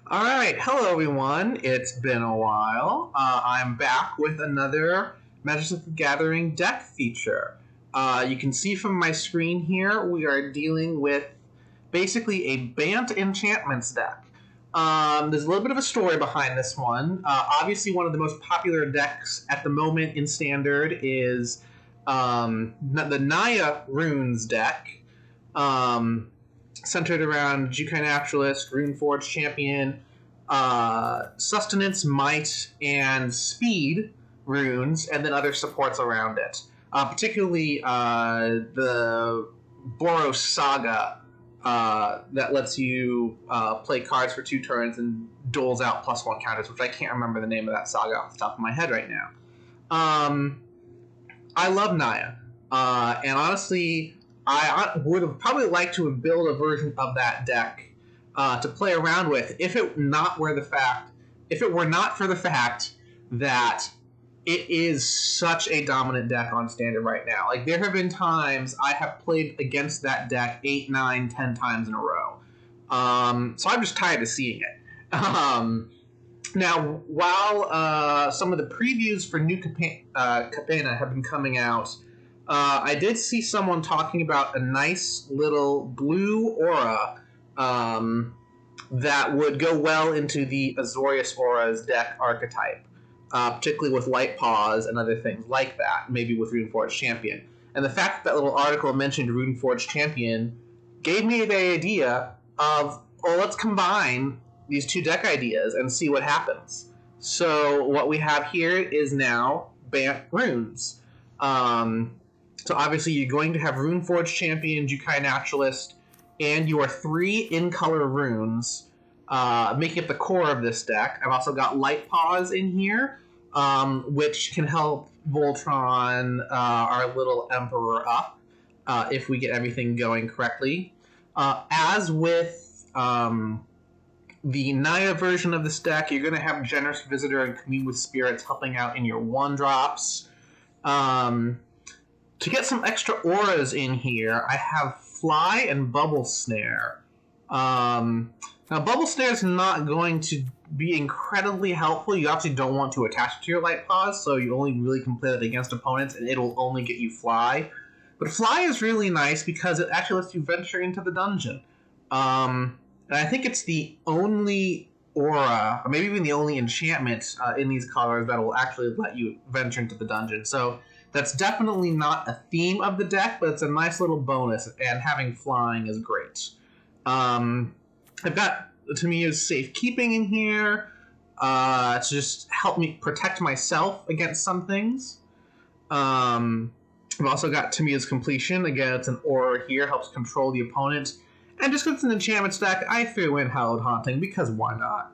Alright, hello everyone. It's been a while. I'm back with another Magic the Gathering deck feature. You can see from my screen here, we are dealing with basically a Bant enchantments deck. There's a little bit of a story behind this one. Obviously, one of the most popular decks at the moment in Standard is the Naya Runes deck. Centered around Jukai Naturalist, Runeforge Champion, Sustenance, Might, and Speed runes, and then other supports around it. Particularly the Boros Saga that lets you play cards for 2 turns and doles out +1 counters, which I can't remember the name of that saga off the top of my head right now. I love Naya, and honestly, I would have probably liked to have built a version of that deck to play around with if it not were not for the fact that it is such a dominant deck on Standard right now. Like, there have been times I have played against that deck 8, 9, 10 times in a row. So I'm just tired of seeing it. Now, while some of the previews for new Capena have been coming out, I did see someone talking about a nice little blue aura that would go well into the Azorious Aura's deck archetype, particularly with Light Paws and other things like that, maybe with Runeforge Champion. And the fact that little article mentioned Runeforge Champion gave me the idea of, well, let's combine these 2 deck ideas and see what happens. So what we have here is now Bant Runes. So obviously you're going to have Runeforge Champion, Jukai Naturalist, and your 3 in-color runes making up the core of this deck. I've also got Light Paws in here, which can help Voltron, our little Emperor, up if we get everything going correctly. As with the Naya version of this deck, you're going to have Generous Visitor and Commune with Spirits helping out in your 1-drops. To get some extra auras in here, I have Fly and Bubble Snare. Now, Bubble Snare is not going to be incredibly helpful. You actually don't want to attach it to your Light Paws, so you only really can play that against opponents, and it'll only get you Fly. But Fly is really nice because it actually lets you venture into the dungeon. And I think it's the only aura, or maybe even the only enchantment in these colors that will actually let you venture into the dungeon. So that's definitely not a theme of the deck, but it's a nice little bonus, and having flying is great. I've got Tamiya's Safekeeping in here to just help me protect myself against some things. I've also got Tamiya's Completion. Again, it's an aura here, helps control the opponent. And just because it's an enchantment deck, I threw in Hallowed Haunting, because why not?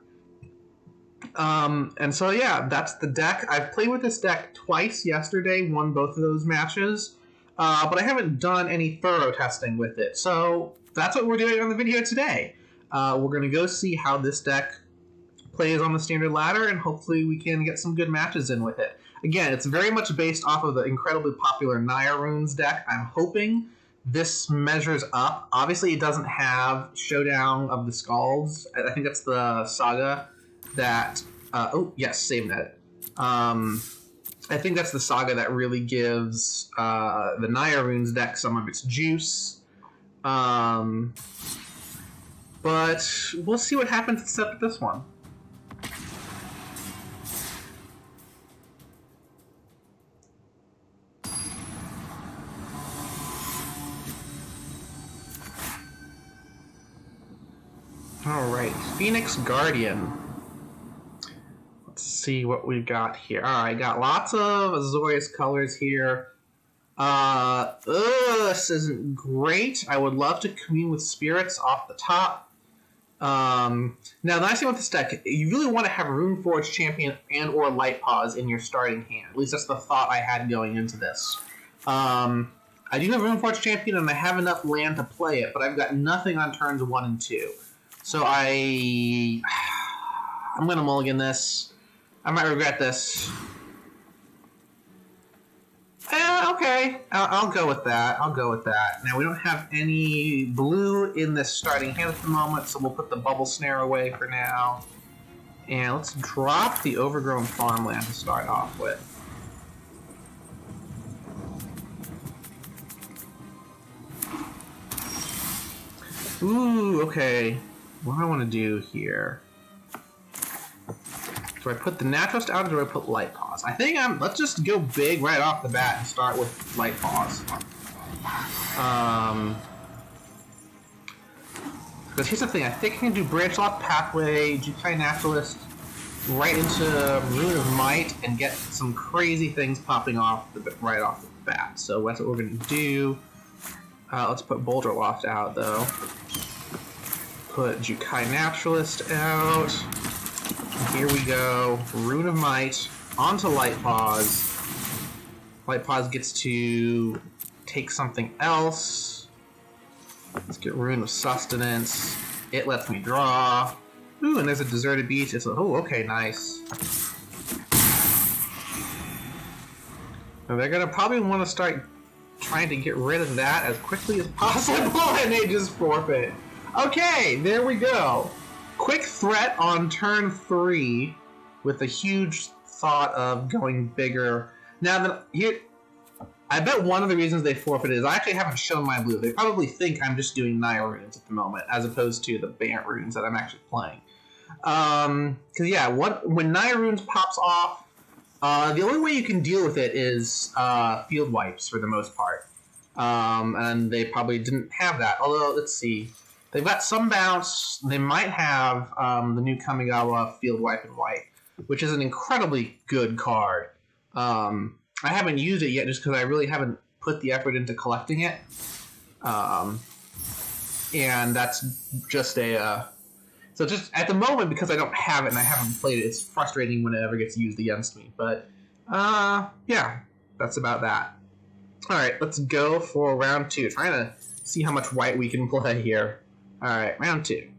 And so yeah, that's the deck. I've played with this deck twice yesterday, won both of those matches, but I haven't done any thorough testing with it. So that's what we're doing on the video today. We're going to go see how this deck plays on the Standard ladder, and hopefully we can get some good matches in with it. Again, it's very much based off of the incredibly popular Naya Runes deck. I'm hoping this measures up. Obviously, it doesn't have Showdown of the Skalds. I think that's the saga that save net. I think that's the saga that really gives the Naya Runes deck some of its juice. But we'll see what happens except with this one. Alright, Phoenix Guardian. Let's see what we've got here. Alright, got lots of Azorious colors here. This isn't great. I would love to Commune with Spirits off the top. Now, the nice thing with this deck, you really want to have Runeforge Champion and or Light Paws in your starting hand. At least that's the thought I had going into this. I do have Runeforge Champion and I have enough land to play it, but I've got nothing on turns 1 and 2. So I'm going to mulligan this. I might regret this. I'll Okay, I'll go with that. I'll go with that. Now, we don't have any blue in this starting hand at the moment, so we'll put the bubble snare away for now. And let's drop the overgrown farmland to start off with. Ooh, okay. What do I want to do here? Do I put the Naturalist out or do I put Light Paws? I think let's just go big right off the bat and start with Light Paws. Because here's the thing, I think I can do Branch Lock Pathway, Jukai Naturalist, right into Rune of Might, and get some crazy things popping off right off the bat. So that's what we're going to do. Let's put Boulder Loft out, though. Put Jukai Naturalist out. Here we go. Rune of Might onto Light Paws. Light Paws gets to take something else. Let's get Rune of Sustenance. It lets me draw. Ooh, and there's a Deserted Beach. Oh, okay, nice. Now they're gonna probably want to start trying to get rid of that as quickly as possible, and they just forfeit. Okay, there we go. Quick threat on turn 3 with a huge thought of going bigger. Now, here, I bet one of the reasons they forfeited is I actually haven't shown my blue. They probably think I'm just doing Naya Runes at the moment, as opposed to the Bant Runes that I'm actually playing. Because, yeah, when Naya Runes pops off, the only way you can deal with it is field wipes for the most part. And they probably didn't have that. Although, let's see. They've got some bounce. They might have the new Kamigawa Field Wipe and White, which is an incredibly good card. I haven't used it yet just because I really haven't put the effort into collecting it. And that's just a... So just at the moment, because I don't have it and I haven't played it, it's frustrating when it ever gets used against me. But, yeah, that's about that. Alright, let's go for round 2. Trying to see how much white we can play here. Alright, round 2.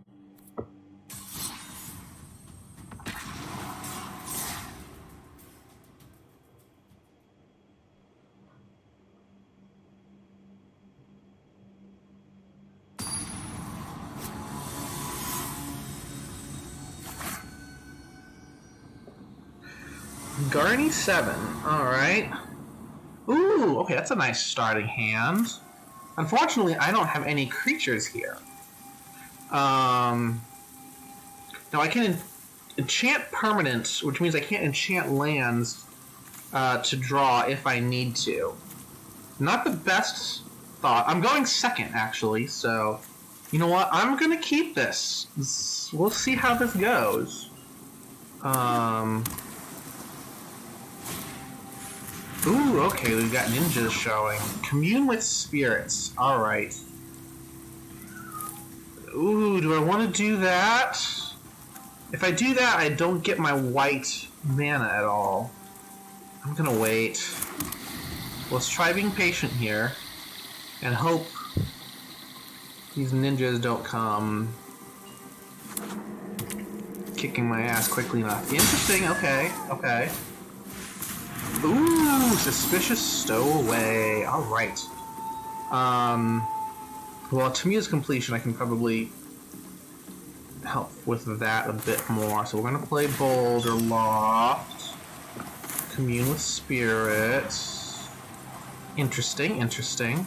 Garney 7, alright. Ooh, okay, that's a nice starting hand. Unfortunately, I don't have any creatures here. Now I can enchant permanents, which means I can't enchant lands to draw if I need to. Not the best thought. I'm going second, actually, so... You know what? I'm gonna keep this. We'll see how this goes. Ooh, okay, we've got ninjas showing. Commune with spirits. Alright. Ooh, do I want to do that? If I do that, I don't get my white mana at all. I'm gonna wait. Let's try being patient here. And hope these ninjas don't come kicking my ass quickly enough. Interesting, okay, okay. Ooh, Suspicious Stowaway. Alright. Well, Tamiya's completion, I can probably help with that a bit more. So we're going to play Boulder Loft. Commune with Spirits. Interesting, interesting.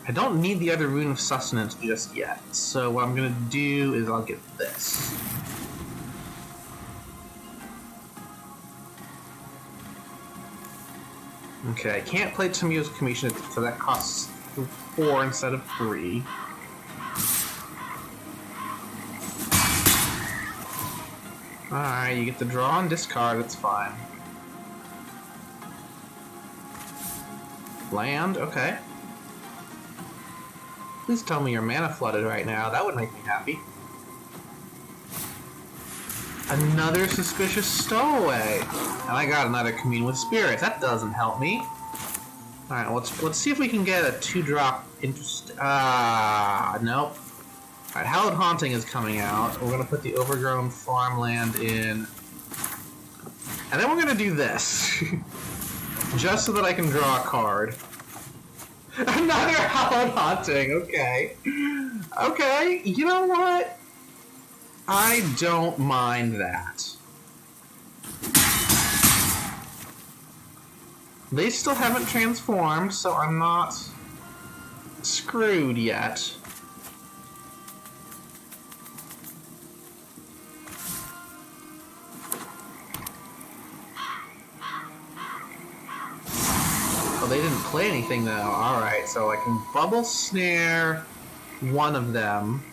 I don't need the other Rune of Sustenance just yet. So what I'm going to do is I'll get this. Okay, I can't play Tamiya's Commission, so that costs 4 instead of 3. Alright, you get to draw and discard, it's fine. Land, okay. Please tell me you're mana flooded right now, that would make me happy. Another Suspicious Stowaway! And I got another Commune with Spirits. That doesn't help me. Alright, let's see if we can get a 2-drop interest... nope. Alright, Hallowed Haunting is coming out. We're gonna put the Overgrown Farmland in. And then we're gonna do this. Just so that I can draw a card. Another Hallowed Haunting, okay. Okay, you know what? I don't mind that. They still haven't transformed, so I'm not screwed yet. Oh, they didn't play anything though. Alright, so I can bubble snare one of them.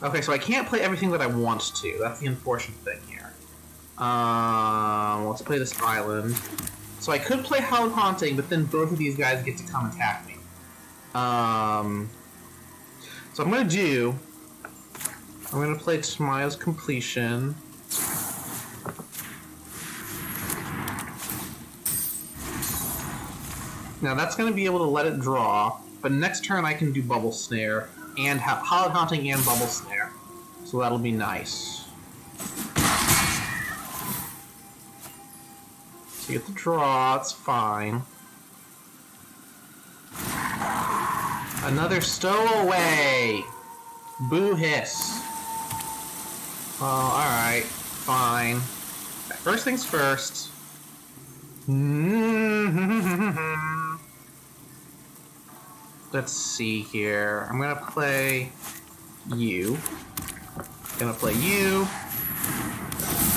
Okay, so I can't play everything that I want to. That's the unfortunate thing here. Let's play this island. So I could play Hallowed Haunting, but then both of these guys get to come attack me. So I'm gonna play Tamayo's Completion. Now that's gonna be able to let it draw, but next turn I can do Bubble Snare and have Hallowed Haunting and Bubble Snare. So that'll be nice. So you get the draw, it's fine. Another stowaway! Boo hiss. Oh, alright, fine. First things first. Let's see here. I'm gonna play you. Gonna play you.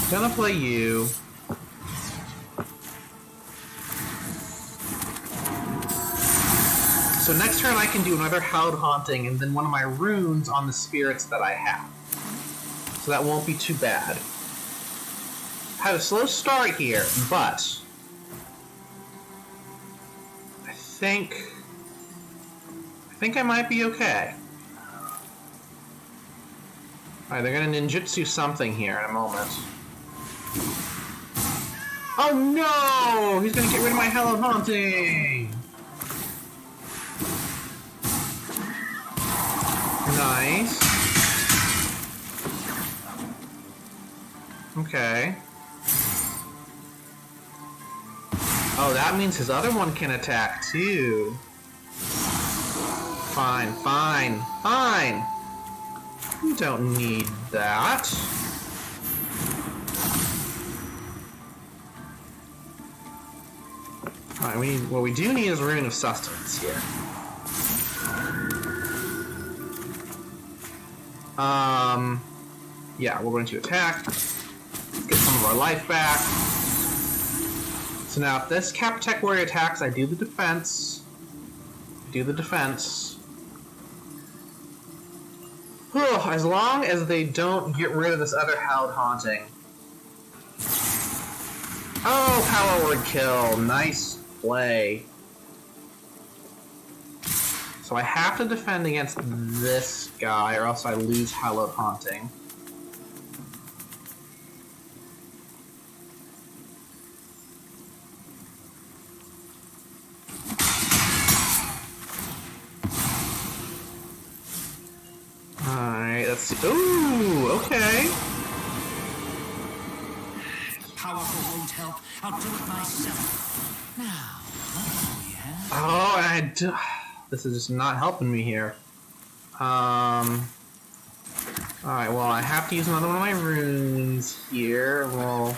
Gonna play you. So next turn I can do another Hallowed Haunting and then one of my runes on the spirits that I have. So that won't be too bad. Had a slow start here, but I think I might be okay. Alright, they're gonna ninjutsu something here in a moment. Oh no! He's gonna get rid of my Hallowed Haunting! Nice. Okay. Oh, that means his other one can attack too. Fine, fine, fine. We don't need that. Alright, what we do need is a Rune of Sustenance here. Yeah, we're going to attack. Get some of our life back. So now if this Captech Warrior attacks, I do the defense. Whew, as long as they don't get rid of this other Hallowed Haunting. Oh, Power Word Kill. Nice play. So I have to defend against this guy, or else I lose Hallowed Haunting. Alright, let's see. Ooh, okay. Powerful won't help. I'll do it myself. Now, what do we have? Oh, this is just not helping me here. Alright, well, I have to use another one of my runes here. Well,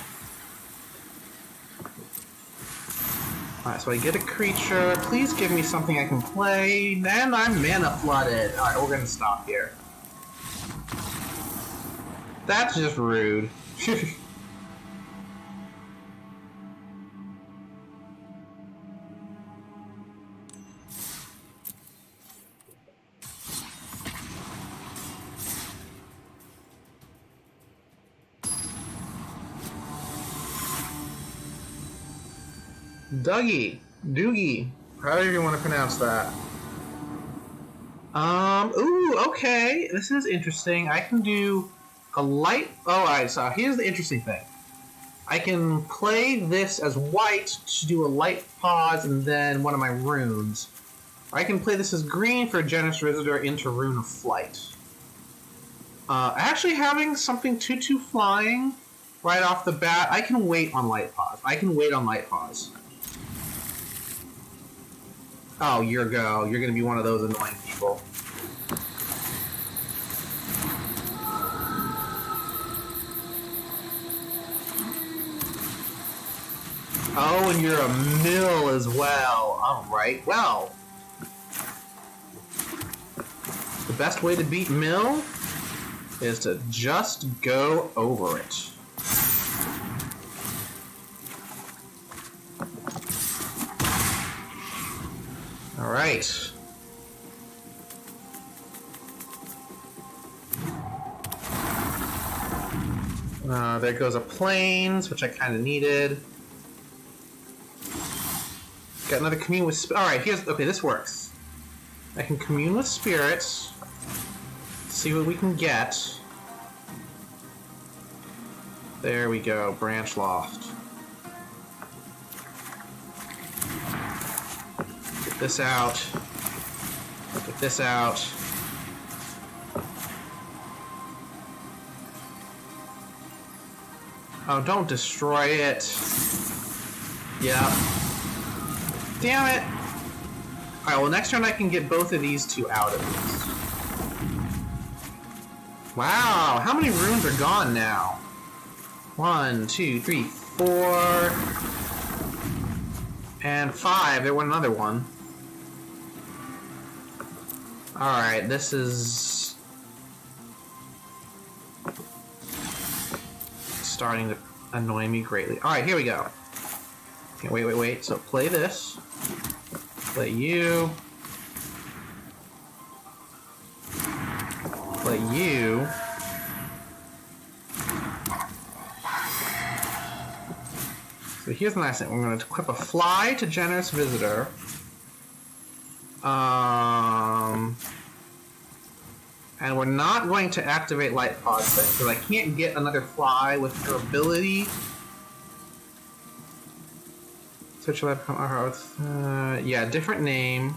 alright, so I get a creature. Please give me something I can play. And I'm mana flooded. Alright, we're gonna stop here. That's just rude. Doogie, however you want to pronounce that. Ooh, okay, this is interesting. I can do a light. Oh, alright, so here's the interesting thing. I can play this as white to do a Light Paws and then one of my runes. Or I can play this as green for Generous Visitor into Rune of Flight. Actually having something 2/2 flying right off the bat. I can wait on Light Paws. I can wait on Light Paws. Oh, you're gonna be one of those annoying people. Oh, and you're a mill as well. Alright, well. The best way to beat mill is to just go over it. Alright. There goes a plains, which I kind of needed. Got another commune with... Alright, okay, this works. I can commune with spirits. See what we can get. There we go, branch loft. Get this out. Get this out. Oh, don't destroy it. Yeah. Damn it! Alright, well next turn I can get both of these two out of this. Wow, how many runes are gone now? 1, 2, 3, 4... and 5. There went another one. Alright, this is... starting to annoy me greatly. Alright, here we go. Okay, wait. So play this. Play you. Play you. So here's the nice thing. We're going to equip a fly to Generous Visitor. And we're not going to activate Light Paws because I can't get another fly with her ability. So shall I become yeah, different name.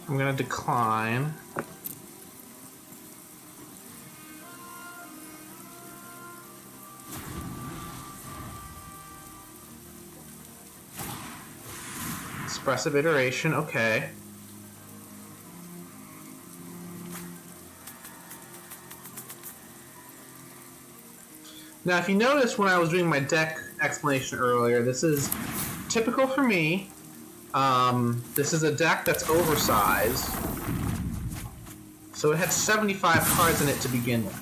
I'm gonna decline. Expressive iteration, okay. Now, if you notice when I was doing my deck explanation earlier, this is typical for me. This is a deck that's oversized. So it had 75 cards in it to begin with.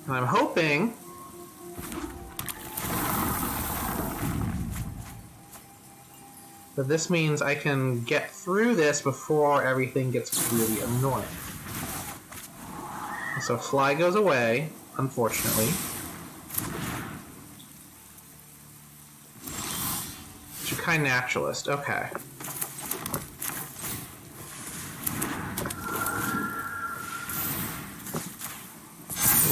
And I'm hoping that this means I can get through this before everything gets really annoying. So fly goes away. Unfortunately. Jukai Naturalist, okay.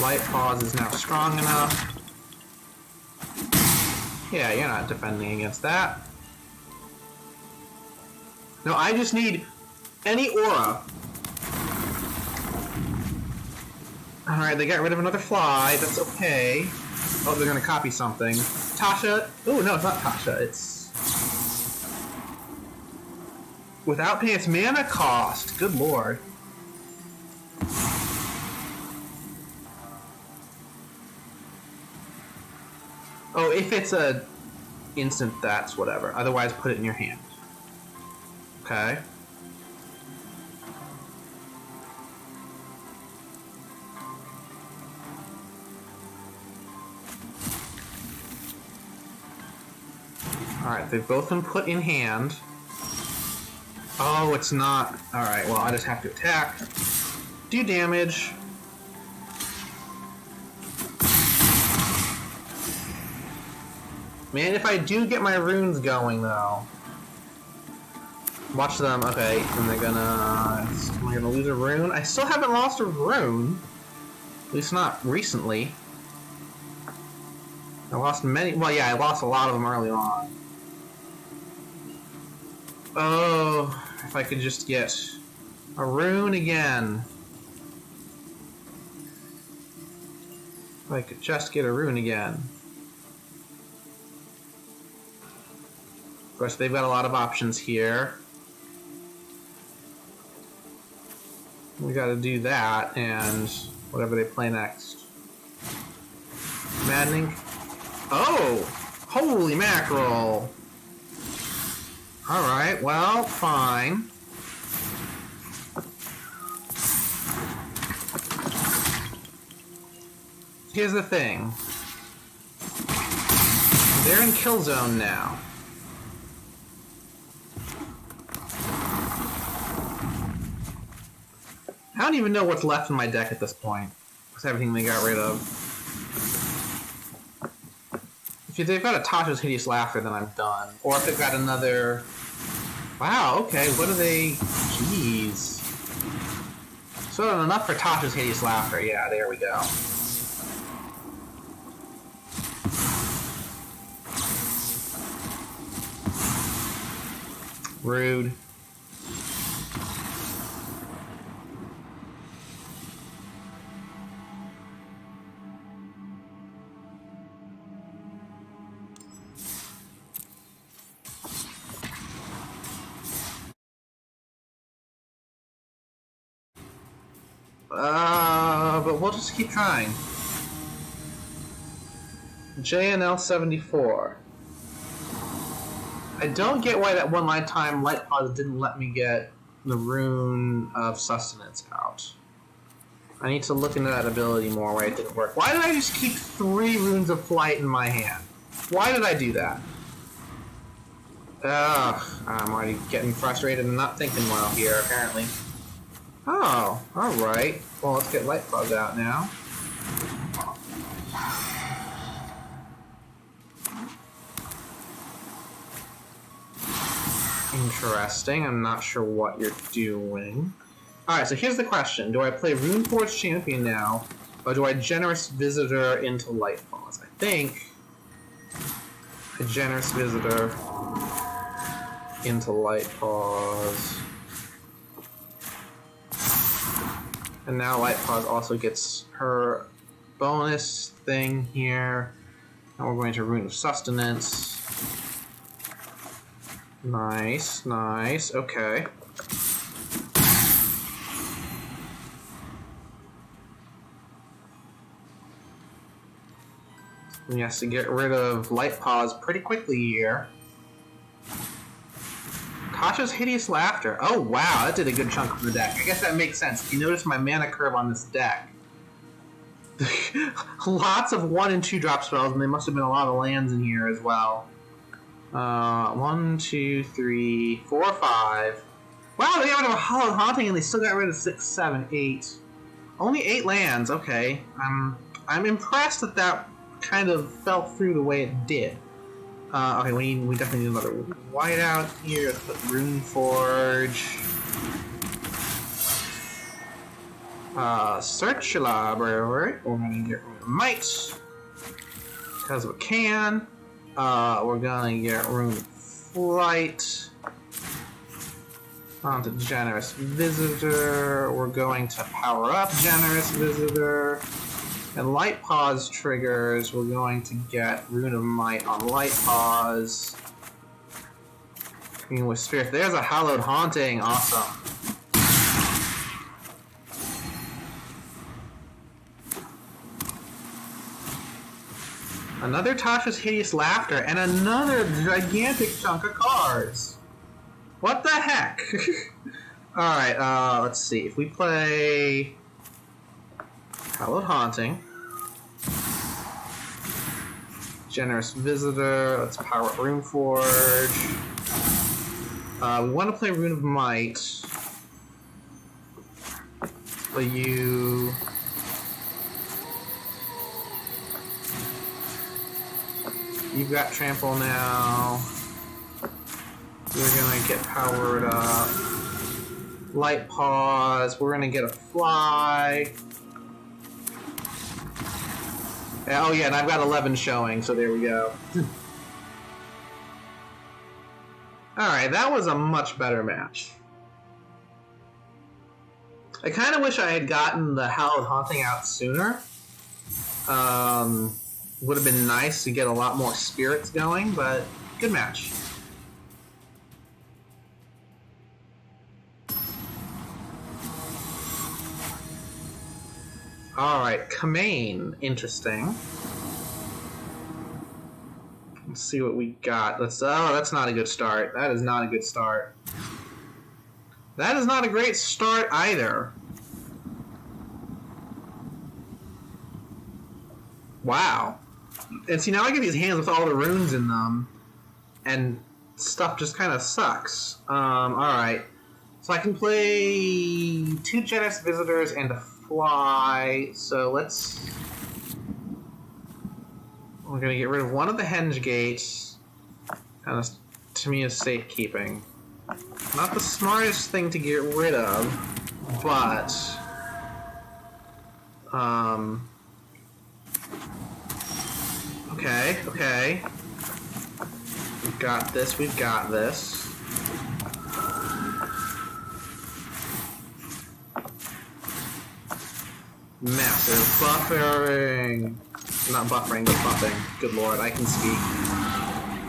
Light Paws is now strong enough. Yeah, you're not defending against that. No, I just need any aura. Alright, they got rid of another fly. That's okay. Oh, they're gonna copy something. Tasha. Oh, no, it's not Tasha. It's... without paying its mana cost. Good lord. Oh, if it's a instant, that's whatever. Otherwise, put it in your hand. Okay. Alright, they've both been put in hand. Oh, it's not. Alright, well, I just have to attack. Do damage. Man, if I do get my runes going, though. Watch them. Okay, and they're gonna... am I gonna lose a rune? I still haven't lost a rune. At least not recently. I lost many... well, yeah, I lost a lot of them early on. Oh, if I could just get a rune again. I could just get a rune again. Of course, they've got a lot of options here. We gotta do that, and whatever they play next. Maddening. Oh! Holy mackerel! Alright, well, fine. Here's the thing. They're in kill zone now. I don't even know what's left in my deck at this point. With everything they got rid of. If they've got a Tasha's Hideous Laughter, then I'm done. Or if they've got another... Wow, okay, what are they... Jeez. So enough for Tasha's Hideous Laughter. Yeah, there we go. Rude. But we'll just keep trying. JNL 74. I don't get why that one time Light Paws didn't let me get the Rune of Sustenance out. I need to look into that ability more why it didn't work. Why did I just keep 3 Runes of Flight in my hand? Why did I do that? Ugh, I'm already getting frustrated and not thinking well here, apparently. Oh, alright. Well, let's get Light Paws out now. Interesting. I'm not sure what you're doing. Alright, so here's the question. Do I play Runeforge Champion now, or do I Generous Visitor into Light Paws? I think a Generous Visitor into Light Paws. And now Light Paws also gets her bonus thing here. And we're going to Rune of Sustenance. Nice, nice, okay. And he has to get rid of Light Paws pretty quickly here. Tasha's Hideous Laughter. Oh wow, that did a good chunk of the deck. I guess that makes sense. If you notice my mana curve on this deck. Lots of 1 and 2 drop spells, and there must have been a lot of lands in here as well. 1, 2, 3, 4, 5. Wow, they got rid of a Hallowed Haunting and they still got rid of 6, 7, 8. Only 8 lands, okay. I'm impressed that that kind of fell through the way it did. Okay, we definitely need another whiteout here. Let's put Runeforge. Search your library. We're gonna get rid of Might. Because we can. We're gonna get Rune Flight. On to Generous Visitor. We're going to power up Generous Visitor. And Light Paws triggers, we're going to get Rune of Might on Light Paws. With Spirit. There's a Hallowed Haunting, awesome. Another Tasha's Hideous Laughter, and another gigantic chunk of cards. What the heck? Alright, let's see. If we play Hallowed Haunting, Generous Visitor, let's power up Runeforge. We want to play Rune of Might. Let's play you. You've got Trample now. We're gonna get powered up. Light Paws. We're gonna get a Fly. Oh yeah, and I've got 11 showing, so there we go. Alright, that was a much better match. I kind of wish I had gotten the Hallowed Haunting out sooner. Would have been nice to get a lot more spirits going, but good match. Alright, Capena. Interesting. Let's see what we got. Oh, that's not a good start. That is not a good start. That is not a great start either. Wow. And see, now I get these hands with all the runes in them, and stuff just kind of sucks. Alright. So I can play 2 Generous Visitors and a Fly, so let's... We're gonna get rid of one of the henge gates. Kind of, to me, is safekeeping. Not the smartest thing to get rid of, but... Okay, okay. We've got this, we've got this. Massive buffering. Not buffering, but buffing. Good lord, I can speak.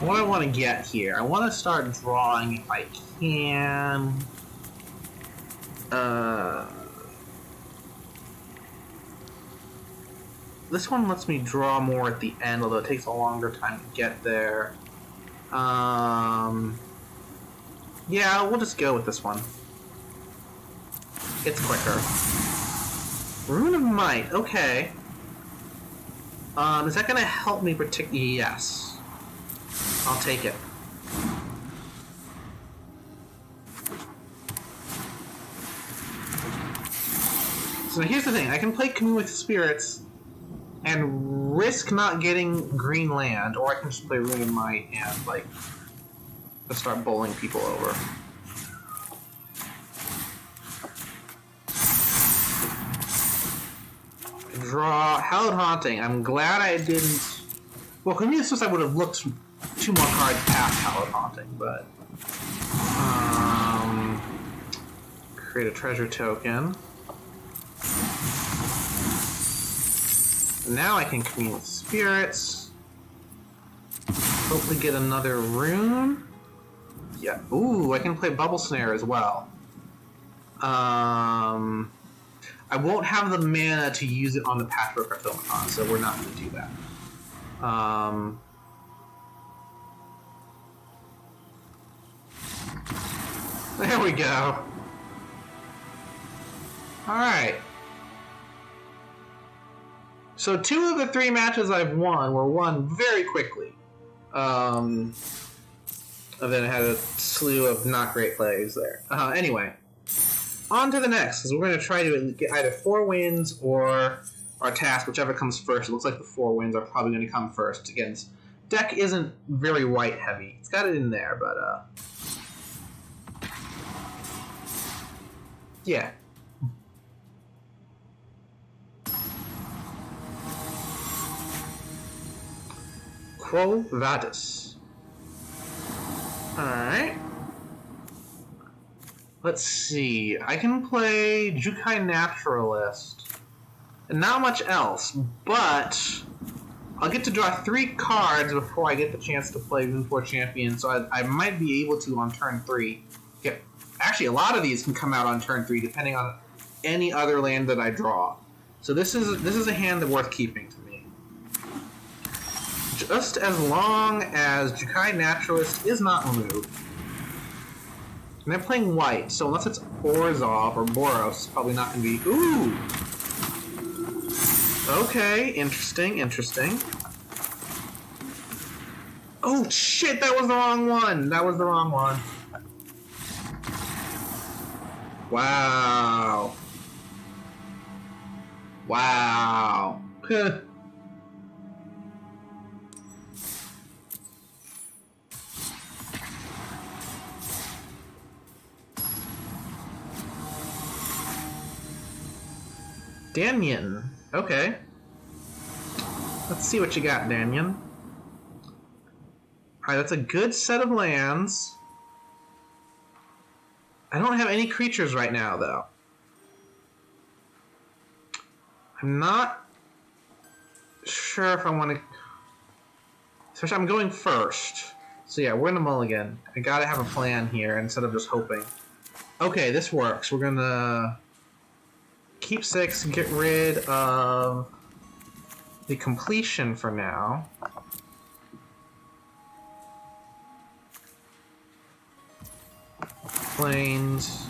What I want to get here, I want to start drawing if I can. This one lets me draw more at the end, although it takes a longer time to get there. Yeah, we'll just go with this one. It's quicker. Rune of Might, okay. Is that gonna help me particularly? Yes. I'll take it. So now here's the thing, I can play Capena with Spirits and risk not getting green land, or I can just play Rune of Might and, like, just start bowling people over. Draw Hallowed Haunting. I'm glad I didn't... Well, Capena I would have looked 2 more cards past Hallowed Haunting, but... Create a treasure token. Now I can Capena with Spirits. Hopefully get another rune. Yeah. Ooh, I can play Bubble Snare as well. I won't have the mana to use it on the Patchwork Automaton, so we're not going to do that. There we go. Alright. So 2 of the 3 matches I've won were won very quickly. And then I had a slew of not great plays there. Anyway. On to the next, because we're going to try to get either 4 wins or our task, whichever comes first. It looks like the 4 wins are probably going to come first. Again, this deck isn't very white heavy. It's got it in there, but yeah. Quo Vadis. Alright. Let's see. I can play Jukai Naturalist. And not much else, but I'll get to draw 3 cards before I get the chance to play Moon 4 Champion, so I might be able to on turn 3. Get, actually, a lot of these can come out on turn 3, depending on any other land that I draw. So this is a hand that's worth keeping to me. Just as long as Jukai Naturalist is not removed. And I'm playing white, so unless it's Orzhov or Boros, it's probably not going to be... Ooh! Okay, interesting, interesting. Oh, shit, that was the wrong one! That was the wrong one. Wow. Wow. Danyan. Okay. Let's see what you got, Danyan. Alright, that's a good set of lands. I don't have any creatures right now, though. I'm not sure if I want to... Especially I'm going first. So yeah, we're gonna mulligan. I gotta have a plan here instead of just hoping. Okay, this works. We're gonna keep 6, get rid of the completion for now. Planes.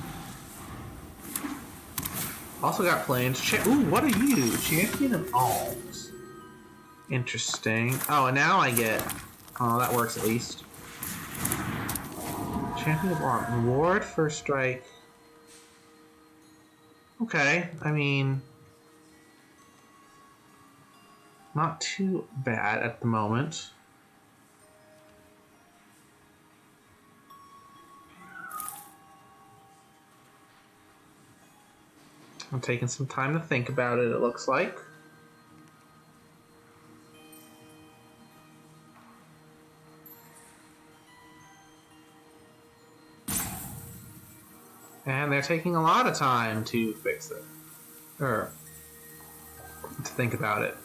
Also got planes. Ooh, what are you? Champion of Alms. Interesting. Oh, and now I get... Oh, that works at least. Champion of Alms. Reward first strike. Okay, I mean... Not too bad at the moment. I'm taking some time to think about it looks like. And they're taking a lot of time to fix it. Or to think about it.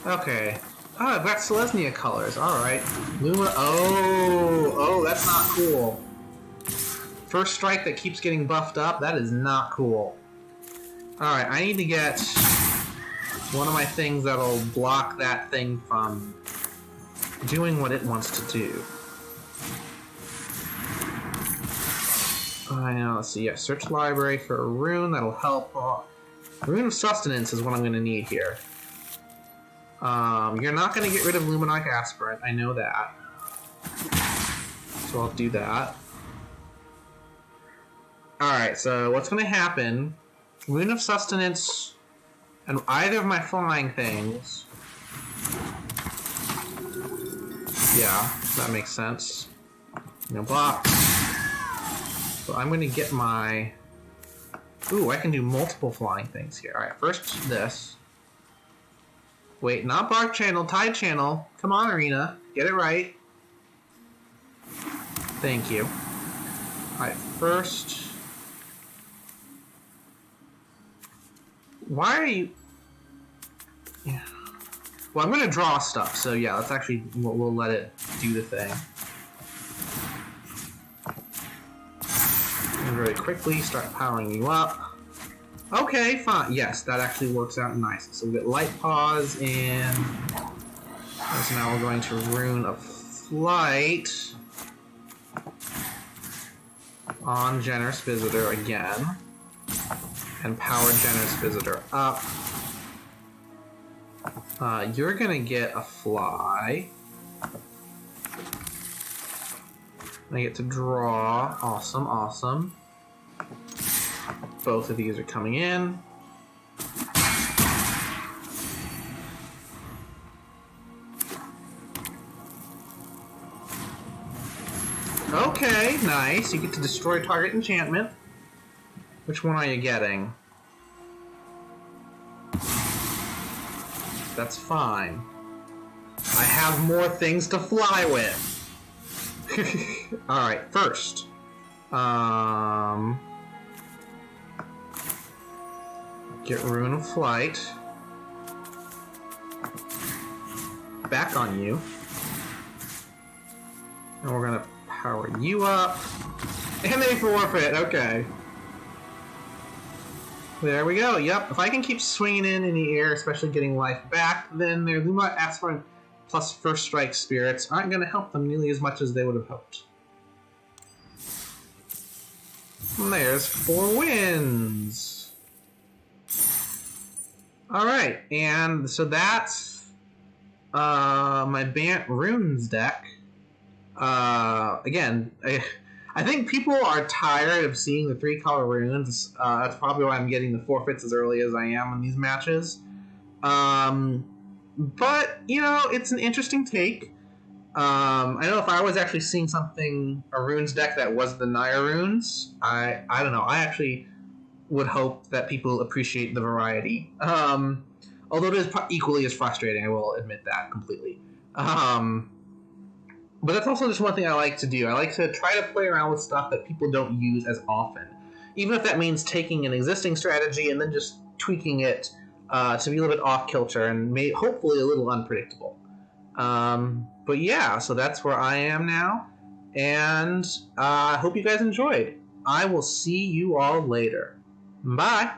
Okay. Oh, I've got Selesnya colors. Alright. Luma. Oh, that's not cool. First strike that keeps getting buffed up. That is not cool. Alright, I need to get one of my things that'll block that thing from doing what it wants to do. I know, let's see. Yeah, search library for a rune that'll help. Rune of Sustenance is what I'm going to need here. You're not going to get rid of Luminarch Aspirant, I know that. So I'll do that. Alright, so what's going to happen... Rune of Sustenance and either of my flying things. Yeah, that makes sense. No block. So I'm going to get my... Ooh, I can do multiple flying things here. Alright, first this. Wait, not Bark Channel, Tide Channel. Come on, Arena. Get it right. Thank you. Alright, first... Why are you... Yeah. Well, I'm going to draw stuff, so yeah, let's actually... We'll let it do the thing. And very quickly start powering you up. Okay, fine. Yes, that actually works out nice. So we get Light Paws in. So now we're going to Rune of Flight on Generous Visitor again. And power Generous Visitor up. You're gonna get a fly. I get to draw. Awesome, awesome. Both of these are coming in. Okay, nice. You get to destroy target enchantment. Which one are you getting? That's fine. I have more things to fly with. Alright, first. Get Rune of Flight. Back on you. And we're gonna power you up. And they forfeit, okay. There we go, yep. If I can keep swinging in the air, especially getting life back, then their Luma Aspirant plus First Strike Spirits aren't going to help them nearly as much as they would have hoped. And there's 4 wins! Alright, and so that's my Bant Runes deck. Again, I think people are tired of seeing the 3-color runes. That's probably why I'm getting the forfeits as early as I am in these matches. But, you know, it's an interesting take. I know if I was actually seeing a runes deck that was the Naya Runes, I don't know. I actually would hope that people appreciate the variety. Although it is equally as frustrating, I will admit that completely. But that's also just one thing I like to do. I like to try to play around with stuff that people don't use as often. Even if that means taking an existing strategy and then just tweaking it to be a little bit off-kilter and hopefully a little unpredictable. But yeah, so that's where I am now. And I hope you guys enjoyed. I will see you all later. Bye!